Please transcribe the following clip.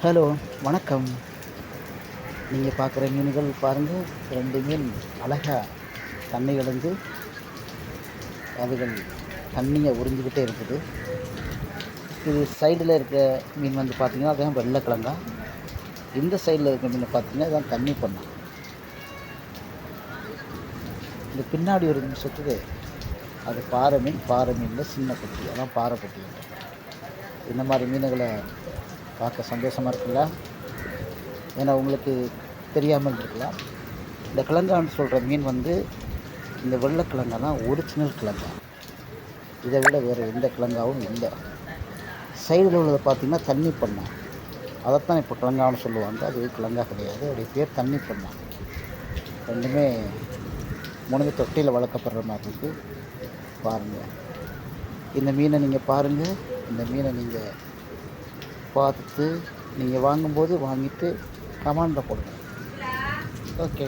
Hello, வணக்கம். நீங்க பார்க்குற மீன்கள் பாருங்க, 2 மீன் அழகா தண்ணியிலருந்து அதுகள் தண்ணிய உறிஞ்சிக்கிட்டே இருக்குது. இது சைடுல இருக்க மீன் வந்து பார்த்தீங்கன்னா, அதுதான் வெள்ளக்கிழங்கா. இந்த சைடுல இருக்க மீன பார்த்தீங்கன்னா, இதான் தண்ணி பண்ணா. இந்த பின்னாடி ஒரு மீன் சுத்துதே, அது பாறை மீன். பாறை மீன்ல சின்ன குட்டி. அதான் பாறை குட்டின்றாங்க. இந்த மாரி மீனுகள பார்க்க சந்தோஷமா இருக்குல்ல? ஏன்னா உங்களுக்கு தெரியாமல் இருக்கலாம். இந்த கிழங்கான்னு சொல்ற மீன் வந்து இந்த வெள்ளக்கிழங்கா தான் ஒரிஜினல் கிழங்கா. இத விட வேற எந்த கிழங்காவும் இல்ல. சைடுல உள்ளத பார்த்தீங்கன்னா, தண்ணி பண்ணா. அதத்தான் இப்ப கிழங்கான்னு சொல்லுவாங்க. அது கிழங்கா கிடையாது. அதோடைய பேர் தண்ணி பண்ணா. 2மே 3மே தொட்டியில வளர்க்கப்படுற மாரி இருக்கு. பாருங்க. இந்த மீன நீங்க பாருங்க. இந்த மீன நீங்க பார்த்துட்டு, நீங்க வாங்கும்போது வாங்கிட்டு கமெண்ட்ல போடுங்க. ஓகே.